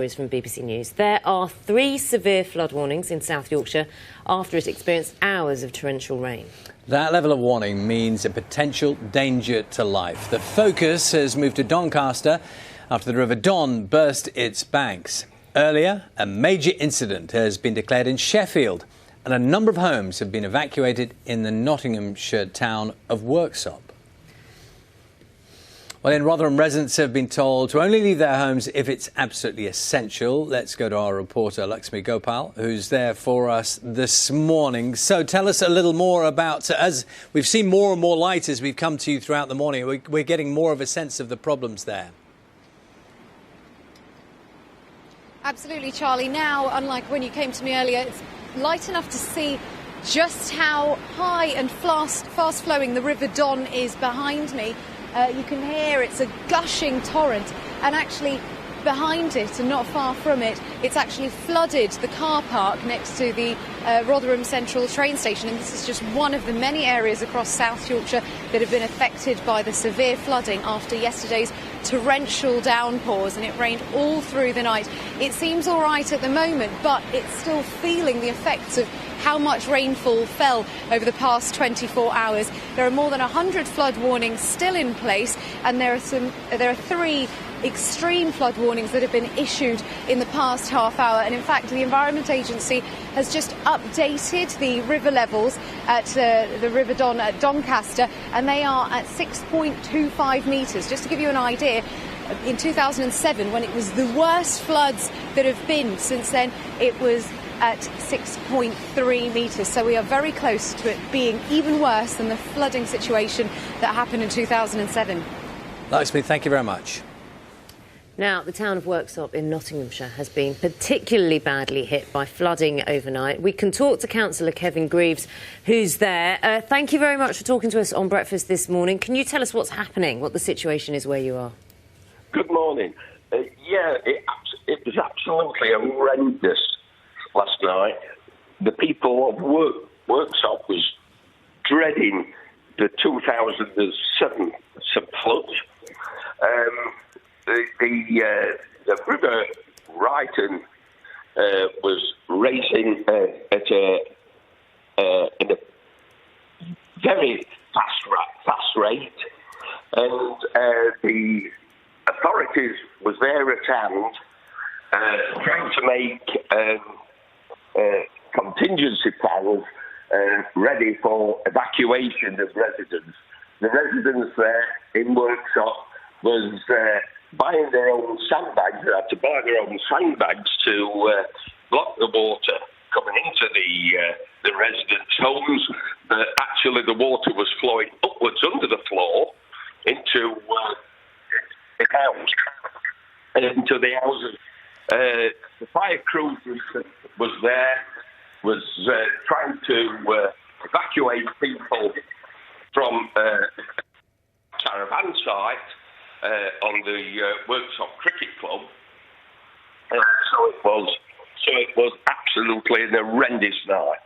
From BBC News. There are 3 severe flood warnings in South Yorkshire after it experienced hours of torrential rain. That level of warning means a potential danger to life. The focus has moved to Doncaster after the River Don burst its banks. Earlier, a major incident has been declared in Sheffield, and a number of homes have been evacuated in the Nottinghamshire town of Worksop. Well, in Rotherham, residents have been told to only leave their homes if it's absolutely essential. Let's go to our reporter, Lakshmi Gopal, who's there for us this morning. So tell us a little more about, as we've seen more and more light as we've come to you throughout the morning, we're getting more of a sense of the problems there. Absolutely, Charlie. Now, unlike when you came to me earlier, it's light enough to see just how high and fast-flowing the River Don is behind me. You can hear it's a gushing torrent, and actually behind it and not far from it, it's actually flooded the car park next to the Rotherham Central train station. And this is just one of the many areas across South Yorkshire that have been affected by the severe flooding after yesterday's torrential downpours, and it rained all through the night. It seems all right at the moment, but it's still feeling the effects of how much rainfall fell over the past 24 hours. There are more than 100 flood warnings still in place, and there are 3 extreme flood warnings that have been issued in the past half hour. And in fact, the Environment Agency has just updated the river levels at the River Don at Doncaster, and they are at 6.25 metres. Just to give you an idea, in 2007, when it was the worst floods that have been since then, it was at 6.3 metres. So we are very close to it being even worse than the flooding situation that happened in 2007. Lakshmi, thank you very much. Now, the town of Worksop in Nottinghamshire has been particularly badly hit by flooding overnight. We can talk to Councillor Kevin Greaves, who's there. Thank you very much for talking to us on Breakfast this morning. Can you tell us what's happening, what the situation is where you are? Good morning. It was absolutely horrendous last night. The people of Worksop was dreading the 2007 flood. The River Ryton was racing at a very fast rate, and the authorities was there at hand, trying to make contingency plans ready for evacuation of residents. The residents there in Worksop was buying their own sandbags. They had to buy their own sandbags to block the water coming into the residents' homes. Actually, the water was flowing upwards under the floor into the house, into the houses. The fire crew was there, was trying to evacuate people from caravan site on the Worksop Cricket Club. So it was absolutely an horrendous night.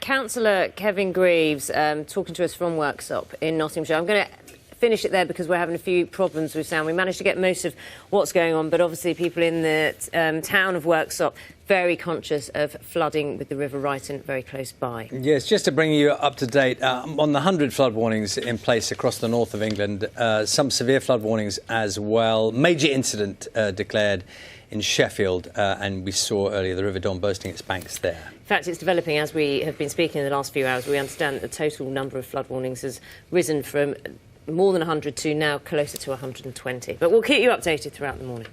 Councillor Kevin Greaves talking to us from Worksop in Nottinghamshire. I'm going to finish it there because we're having a few problems with sound. We managed to get most of what's going on, but obviously people in the town of Worksop very conscious of flooding with the River Ryton very close by. Yes, just to bring you up to date, on the 100 flood warnings in place across the north of England, some severe flood warnings as well. Major incident declared in Sheffield, and we saw earlier the River Don bursting its banks there. In fact, it's developing as we have been speaking in the last few hours. We understand that the total number of flood warnings has risen from more than 100 to now closer to 120. But we'll keep you updated throughout the morning.